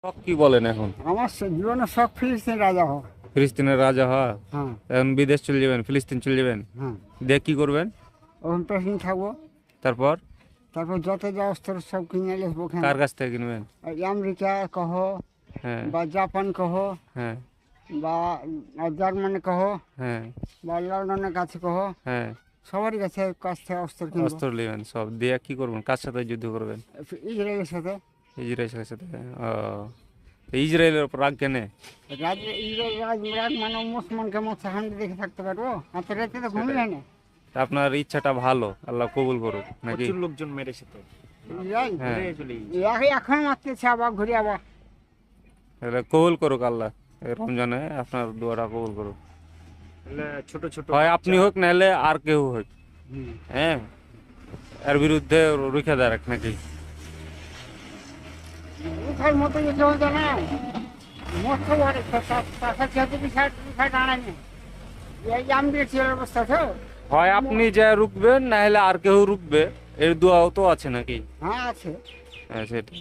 শখ কি বলেন এখন? আমার জীবনের শখ ফিলিস্তিন রাজা হওয়া। ফিলিস্তিনের রাজা হওয়া? হ্যাঁ এখন বিদেশ চলে যাবেন, ফিলিস্তিন চলে যাবেন, হ্যাঁ, দিয়ে কি করবেন? ওখানে প্রেসিডেন্ট থাকবো। তারপর তারপর যত যা অস্ত্র সব কিনে নিয়ে আসবো ওখানে। কার কাছ থেকে কিনবেন? এই আমেরিকা কহ হ্যাঁ বা জাপান কহ হ্যাঁ বা জার্মানি কহ হ্যাঁ বা লন্ডনের কাছে কহ, হ্যাঁ। সবারই কাছ থেকে অস্ত্র কিনবো। অস্ত্র নেবেন সব, দিয়ে কি করবেন? কার সাথে যুদ্ধ করবেন? ইসরায়েলের সাথে। ইসরায়েলের সাথে? ও, তো ইসরায়েলের উপর রাগ কেনে? ইসরায়েল রাজমরাজ মানে মুসলমানকে শান্তি দেখে থাকতে পারবো? এত রাতে তো ঘুমিয়ে যায় না। তা আপনার ইচ্ছাটা ভালো, আল্লাহ কবুল করুক নাকি? প্রচুর লোকজন মেরেছে তো, হ্যাঁ, ঘুরে চলে গেছে। এখন মারতেছে আবার ঘুরে আবার। তাহলে কবুল করুক আল্লাহ, এই রমজানে আপনার দোয়াটা কবুল করুক। তাহলে ছোট ছোট হয় আপনি হোক, নাহলে আর কেউ হোক, হুম। হ্যাঁ, এর বিরুদ্ধে রুখে দাঁড়াক নাকি? উঠার মতো যে চলছে না, মস্ত বড় তাছাড়া যেহেতু বিষয় আনায়নি, এই আমেরিকার অবস্থা তো। হয় আপনি যা রুখবেন, নাহলে আর কেউ রুখবে, এর দোয়াও তো আছে নাকি? হ্যাঁ আছে। হ্যাঁ, সেটা